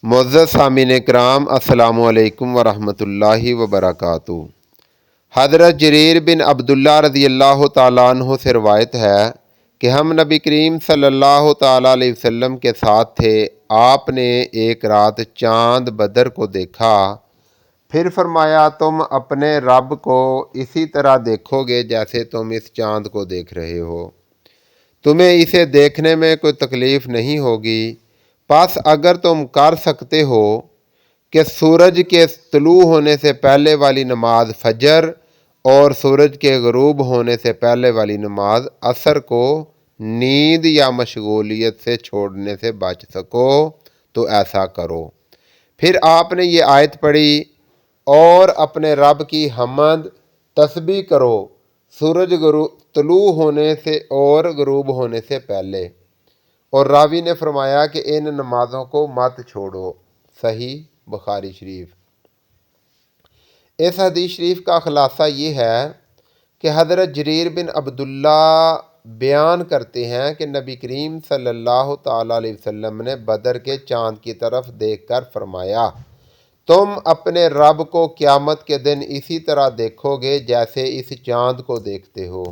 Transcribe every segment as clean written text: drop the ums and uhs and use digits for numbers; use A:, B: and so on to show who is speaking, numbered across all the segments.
A: معزز سامعین کرام، السلام علیکم ورحمۃ اللہ وبرکاتہ۔ حضرت جریر بن عبداللہ رضی اللہ تعالیٰ عنہ سے روایت ہے کہ ہم نبی کریم صلی اللہ تعالیٰ علیہ وسلم کے ساتھ تھے۔ آپ نے ایک رات چاند بدر کو دیکھا، پھر فرمایا تم اپنے رب کو اسی طرح دیکھو گے جیسے تم اس چاند کو دیکھ رہے ہو، تمہیں اسے دیکھنے میں کوئی تکلیف نہیں ہوگی۔ پس اگر تم کر سکتے ہو کہ سورج کے طلوع ہونے سے پہلے والی نماز فجر اور سورج کے غروب ہونے سے پہلے والی نماز عصر کو نیند یا مشغولیت سے چھوڑنے سے بچ سکو تو ایسا کرو۔ پھر آپ نے یہ آیت پڑھی، اور اپنے رب کی حمد تسبیح کرو سورج طلوع ہونے سے اور غروب ہونے سے پہلے، اور راوی نے فرمایا کہ ان نمازوں کو مت چھوڑو۔ صحیح بخاری شریف۔ اس حدیث شریف کا خلاصہ یہ ہے کہ حضرت جریر بن عبداللہ بیان کرتے ہیں کہ نبی کریم صلی اللہ تعالیٰ علیہ وسلم نے بدر کے چاند کی طرف دیکھ کر فرمایا، تم اپنے رب کو قیامت کے دن اسی طرح دیکھو گے جیسے اس چاند کو دیکھتے ہو،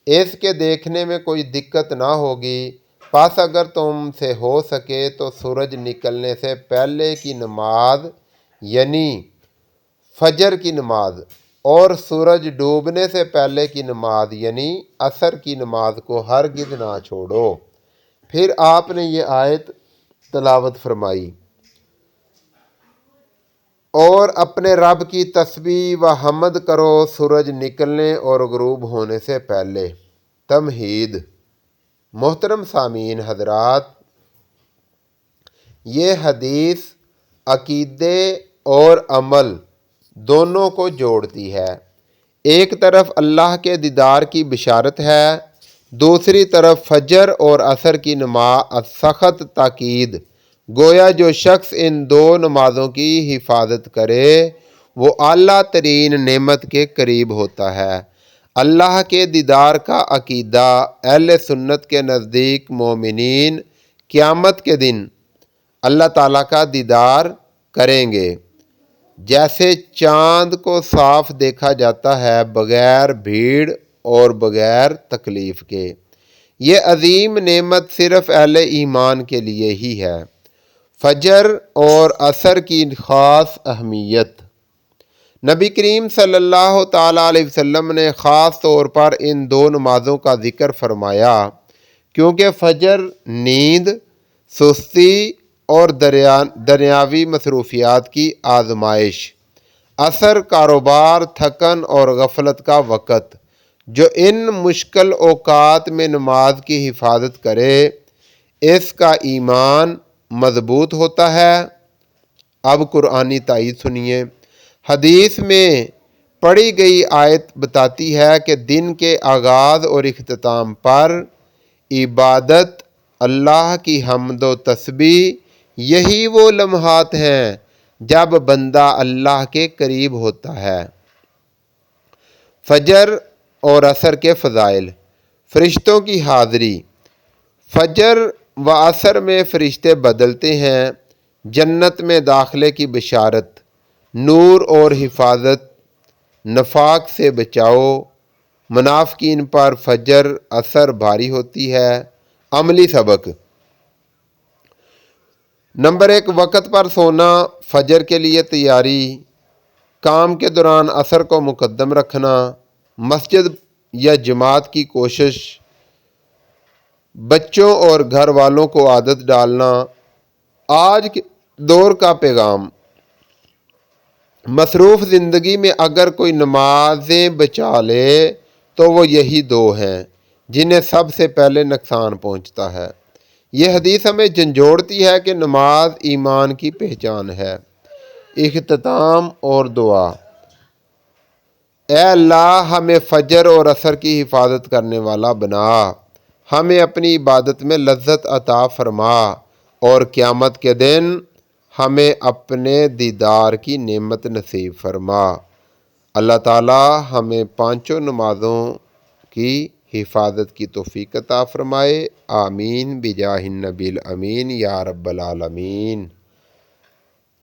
A: اس کے دیکھنے میں کوئی دقت نہ ہوگی۔ پس اگر تم سے ہو سکے تو سورج نکلنے سے پہلے کی نماز یعنی فجر کی نماز اور سورج ڈوبنے سے پہلے کی نماز یعنی عصر کی نماز کو ہرگز نہ چھوڑو۔ پھر آپ نے یہ آیت تلاوت فرمائی، اور اپنے رب کی تسبیح و حمد کرو سورج نکلنے اور غروب ہونے سے پہلے۔ تمہید۔ محترم سامعین حضرات، یہ حدیث عقیدے اور عمل دونوں کو جوڑتی ہے۔ ایک طرف اللہ کے دیدار کی بشارت ہے، دوسری طرف فجر اور عصر کی نماز سخت تاکید۔ گویا جو شخص ان دو نمازوں کی حفاظت کرے وہ اعلیٰ ترین نعمت کے قریب ہوتا ہے۔ اللہ کے دیدار کا عقیدہ اہل سنت کے نزدیک مومنین قیامت کے دن اللہ تعالیٰ کا دیدار کریں گے، جیسے چاند کو صاف دیکھا جاتا ہے بغیر بھیڑ اور بغیر تکلیف کے۔ یہ عظیم نعمت صرف اہل ایمان کے لیے ہی ہے۔ فجر اور عصر کی خاص اہمیت۔ نبی کریم صلی اللہ تعالیٰ علیہ وسلم نے خاص طور پر ان دو نمازوں کا ذکر فرمایا کیونکہ فجر نیند، سستی اور دنیاوی مصروفیات کی آزمائش، عصر کاروبار، تھکن اور غفلت کا وقت۔ جو ان مشکل اوقات میں نماز کی حفاظت کرے اس کا ایمان مضبوط ہوتا ہے۔ اب قرآنی تائید سنیے۔ حدیث میں پڑھی گئی آیت بتاتی ہے کہ دن کے آغاز اور اختتام پر عبادت، اللہ کی حمد و تسبیح، یہی وہ لمحات ہیں جب بندہ اللہ کے قریب ہوتا ہے۔ فجر اور عصر کے فضائل۔ فرشتوں کی حاضری۔ فجر و عصر میں فرشتے بدلتے ہیں۔ جنت میں داخلے کی بشارت، نور اور حفاظت، نفاق سے بچاؤ۔ منافقین پر فجر عصر بھاری ہوتی ہے۔ عملی سبق۔ نمبر 1، وقت پر سونا، فجر کے لیے تیاری، کام کے دوران عصر کو مقدم رکھنا، مسجد یا جماعت کی کوشش، بچوں اور گھر والوں کو عادت ڈالنا۔ آج کے دور کا پیغام۔ مصروف زندگی میں اگر کوئی نمازیں بچا لے تو وہ یہی دو ہیں جنہیں سب سے پہلے نقصان پہنچتا ہے۔ یہ حدیث ہمیں جھنجھوڑتی ہے کہ نماز ایمان کی پہچان ہے۔ اختتام اور دعا۔ اے اللہ، ہمیں فجر اور عصر کی حفاظت کرنے والا بنا، ہمیں اپنی عبادت میں لذت عطا فرما، اور قیامت کے دن ہمیں اپنے دیدار کی نعمت نصیب فرما۔ اللہ تعالی ہمیں پانچوں نمازوں کی حفاظت کی توفیق عطا فرمائے۔ آمین بجاہ النبی الامین یا رب العالمین۔